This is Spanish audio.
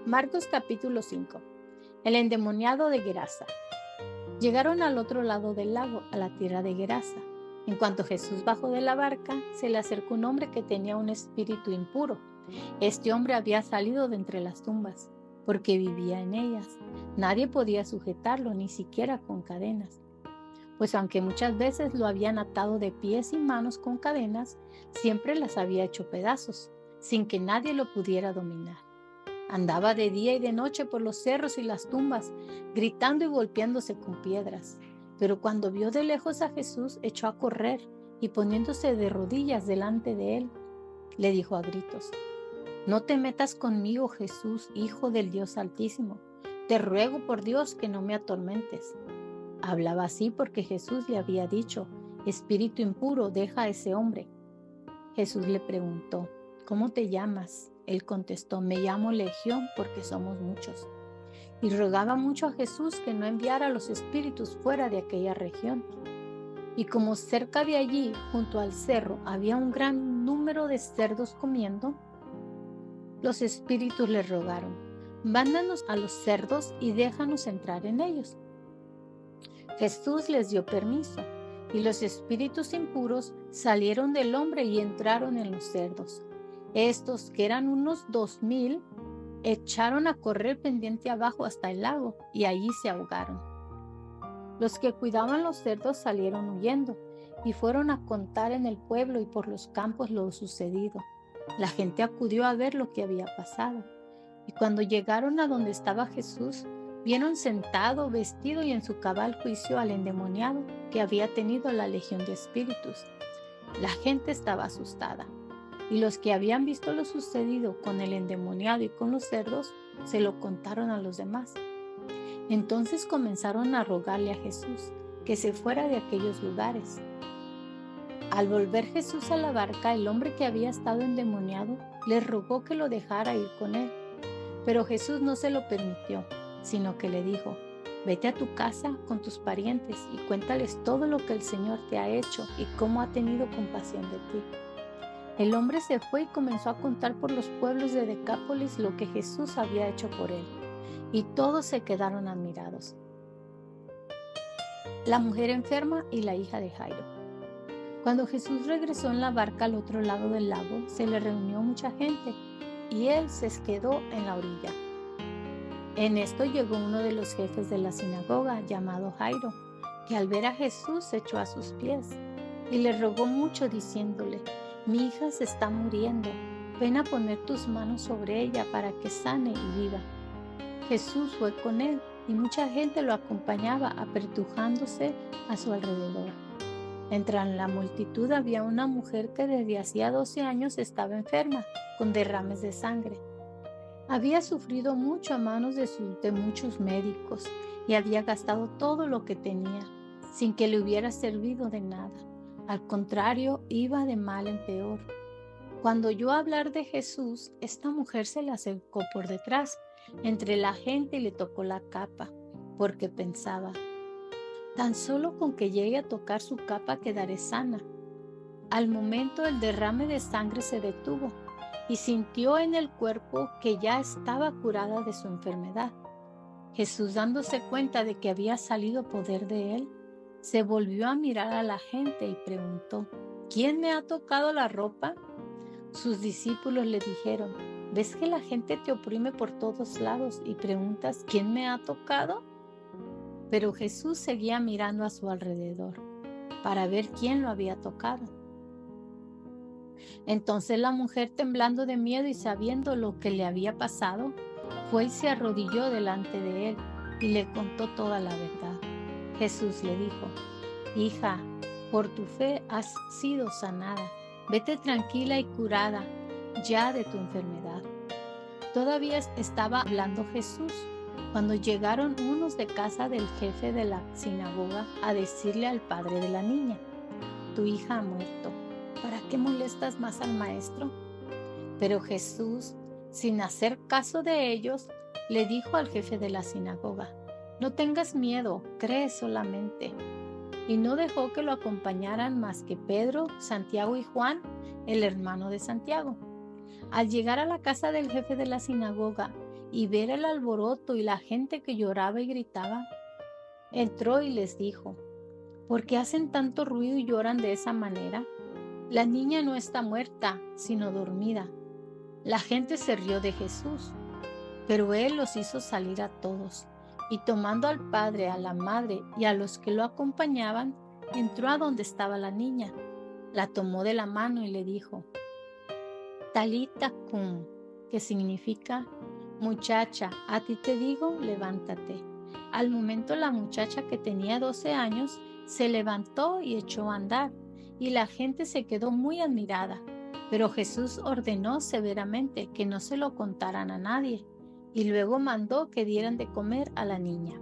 Marcos capítulo 5. El endemoniado de Gerasa. Llegaron al otro lado del lago, a la tierra de Gerasa. En cuanto Jesús bajó de la barca, se le acercó un hombre que tenía un espíritu impuro. Este hombre había salido de entre las tumbas, porque vivía en ellas. Nadie podía sujetarlo, ni siquiera con cadenas. Pues aunque muchas veces lo habían atado de pies y manos con cadenas, siempre las había hecho pedazos, sin que nadie lo pudiera dominar. Andaba de día y de noche por los cerros y las tumbas, gritando y golpeándose con piedras. Pero cuando vio de lejos a Jesús, echó a correr y poniéndose de rodillas delante de él, le dijo a gritos: «No te metas conmigo, Jesús, Hijo del Dios Altísimo. Te ruego por Dios que no me atormentes». Hablaba así porque Jesús le había dicho: «Espíritu impuro, deja a ese hombre». Jesús le preguntó: «¿Cómo te llamas?». Él contestó: «Me llamo Legión, porque somos muchos». Y rogaba mucho a Jesús que no enviara a los espíritus fuera de aquella región. Y como cerca de allí, junto al cerro, había un gran número de cerdos comiendo, los espíritus le rogaron: «Mándanos a los cerdos y déjanos entrar en ellos». Jesús les dio permiso, y los espíritus impuros salieron del hombre y entraron en los cerdos. Estos, que eran unos 2000, echaron a correr pendiente abajo hasta el lago, y allí se ahogaron. Los que cuidaban los cerdos salieron huyendo, y fueron a contar en el pueblo y por los campos lo sucedido. La gente acudió a ver lo que había pasado, y cuando llegaron a donde estaba Jesús, vieron sentado, vestido y en su cabal juicio al endemoniado que había tenido la legión de espíritus. La gente estaba asustada, y los que habían visto lo sucedido con el endemoniado y con los cerdos, se lo contaron a los demás. Entonces comenzaron a rogarle a Jesús que se fuera de aquellos lugares. Al volver Jesús a la barca, el hombre que había estado endemoniado le rogó que lo dejara ir con él. Pero Jesús no se lo permitió, sino que le dijo: «Vete a tu casa con tus parientes y cuéntales todo lo que el Señor te ha hecho y cómo ha tenido compasión de ti». El hombre se fue y comenzó a contar por los pueblos de Decápolis lo que Jesús había hecho por él, y todos se quedaron admirados. La mujer enferma y la hija de Jairo. Cuando Jesús regresó en la barca al otro lado del lago, se le reunió mucha gente, y él se quedó en la orilla. En esto llegó uno de los jefes de la sinagoga, llamado Jairo, que al ver a Jesús se echó a sus pies y le rogó mucho, diciéndole: «Mi hija se está muriendo, ven a poner tus manos sobre ella para que sane y viva». Jesús fue con él, y mucha gente lo acompañaba, apretujándose a su alrededor. Entre la multitud había una mujer que desde hacía 12 años estaba enferma, con derrames de sangre. Había sufrido mucho a manos de muchos médicos y había gastado todo lo que tenía, sin que le hubiera servido de nada. Al contrario, iba de mal en peor. Cuando oyó hablar de Jesús, esta mujer se le acercó por detrás, entre la gente, y le tocó la capa, porque pensaba: «Tan solo con que llegue a tocar su capa quedaré sana». Al momento el derrame de sangre se detuvo, y sintió en el cuerpo que ya estaba curada de su enfermedad. Jesús, dándose cuenta de que había salido poder de él, se volvió a mirar a la gente y preguntó: «¿Quién me ha tocado la ropa?». Sus discípulos le dijeron: «¿Ves que la gente te oprime por todos lados y preguntas: ¿quién me ha tocado?». Pero Jesús seguía mirando a su alrededor para ver quién lo había tocado. Entonces la mujer, temblando de miedo y sabiendo lo que le había pasado, fue y se arrodilló delante de él y le contó toda la verdad. Jesús le dijo: «Hija, por tu fe has sido sanada. Vete tranquila y curada ya de tu enfermedad». Todavía estaba hablando Jesús cuando llegaron unos de casa del jefe de la sinagoga a decirle al padre de la niña: «Tu hija ha muerto. ¿Para qué molestas más al maestro?». Pero Jesús, sin hacer caso de ellos, le dijo al jefe de la sinagoga: «No tengas miedo, cree solamente». Y no dejó que lo acompañaran más que Pedro, Santiago y Juan, el hermano de Santiago. Al llegar a la casa del jefe de la sinagoga y ver el alboroto y la gente que lloraba y gritaba, entró y les dijo: ¿por qué hacen tanto ruido y lloran de esa manera? La niña no está muerta, sino dormida. La gente se rió de Jesús, pero él los hizo salir a todos, y tomando al padre, a la madre y a los que lo acompañaban, entró a donde estaba la niña. La tomó de la mano y le dijo: Talita cum, que significa: muchacha, a ti te digo, levántate. Al momento la muchacha, que tenía 12 años, se levantó y echó a andar, y la gente se quedó muy admirada. Pero Jesús ordenó severamente que no se lo contaran a nadie, y luego mandó que dieran de comer a la niña.